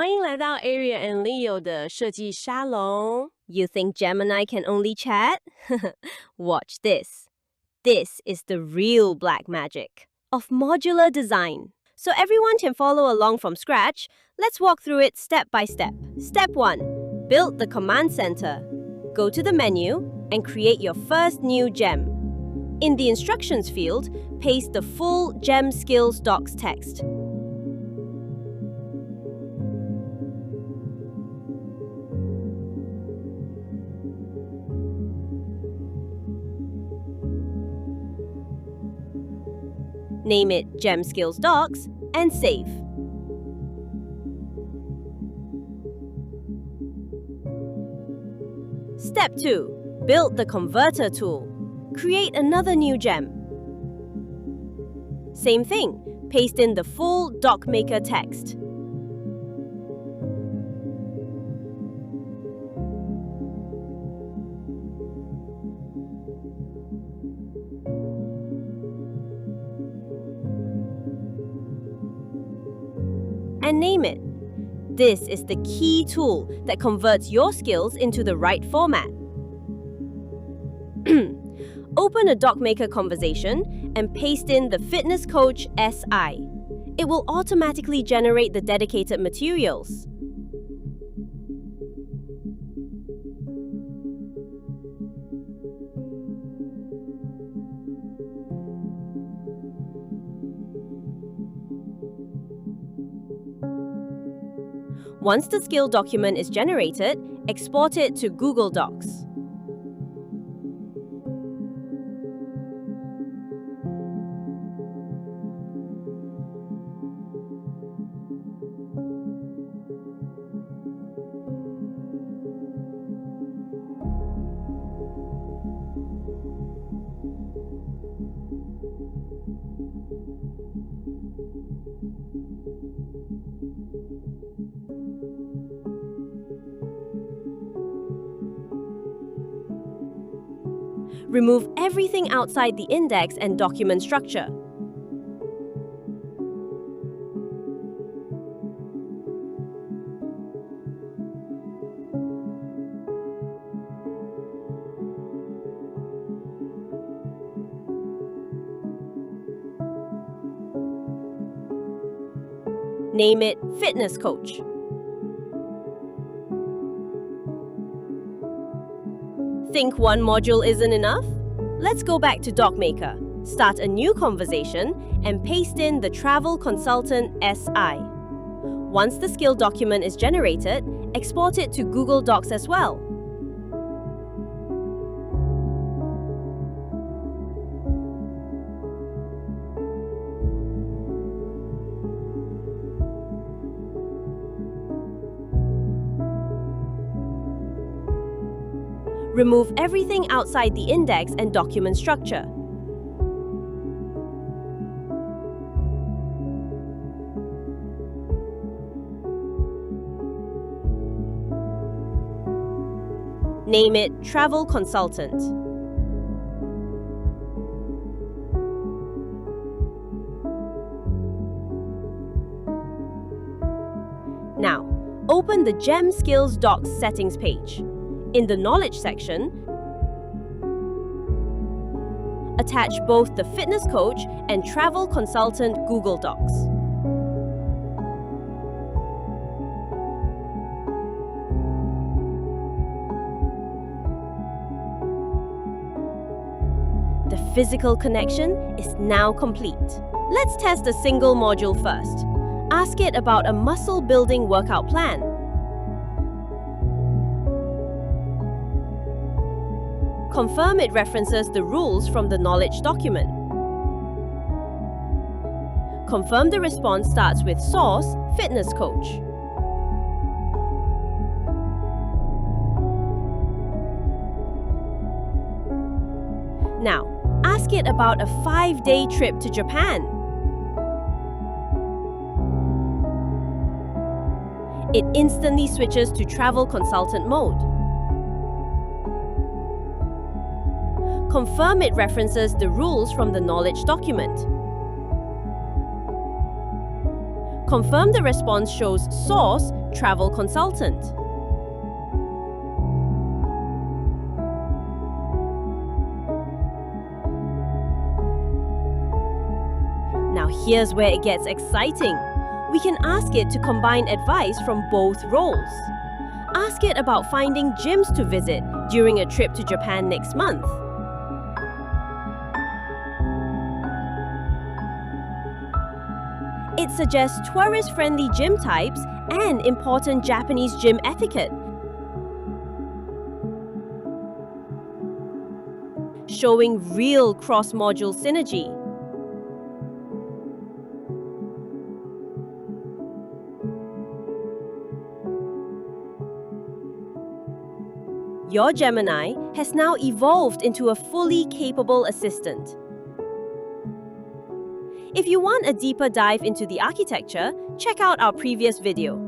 欢迎来到 Aria and Leo 的设计沙龙。You think Gemini can only chat? Watch this. This is the real black magic of modular design. So everyone can follow along from scratch. Let's walk through it step by step. Step 1. Build the command center. Go to the menu and create your first new gem. In the instructions field, paste the full gem skills docs text. Name it Gem Skills Docs and save. Step 2. Build the converter tool. Create another new gem. Same thing, paste in the full Docmaker text. And name it. This is the key tool that converts your skills into the right format. Open a Docmaker conversation and paste in the Fitness Coach SI. It will automatically generate the dedicated materials. Once the skill document is generated, export it to Google Docs. Remove everything outside the index and document structure. Name it Fitness Coach. Think one module isn't enough? Let's go back to Docmaker, start a new conversation, and paste in the Travel Consultant SI. Once the skill document is generated, export it to Google Docs as well. Remove everything outside the index and document structure. Name it Travel Consultant. Now, open the Gem Skills Docs settings page. In the Knowledge section, attach both the Fitness Coach and Travel Consultant Google Docs. The physical connection is now complete. Let's test a single module first. Ask it about a muscle-building workout plan. Confirm it references the rules from the knowledge document. Confirm the response starts with source, Fitness Coach. Now, ask it about a 5-day trip to Japan. It instantly switches to Travel Consultant mode. Confirm it references the rules from the knowledge document. Confirm the response shows source, travel consultant. Now here's where it gets exciting. We can ask it to combine advice from both roles. Ask it about finding gyms to visit during a trip to Japan next month. It suggests tourist-friendly gym types and important Japanese gym etiquette, showing real cross-module synergy. Your Gemini has now evolved into a fully capable assistant. If you want a deeper dive into the architecture, check out our previous video.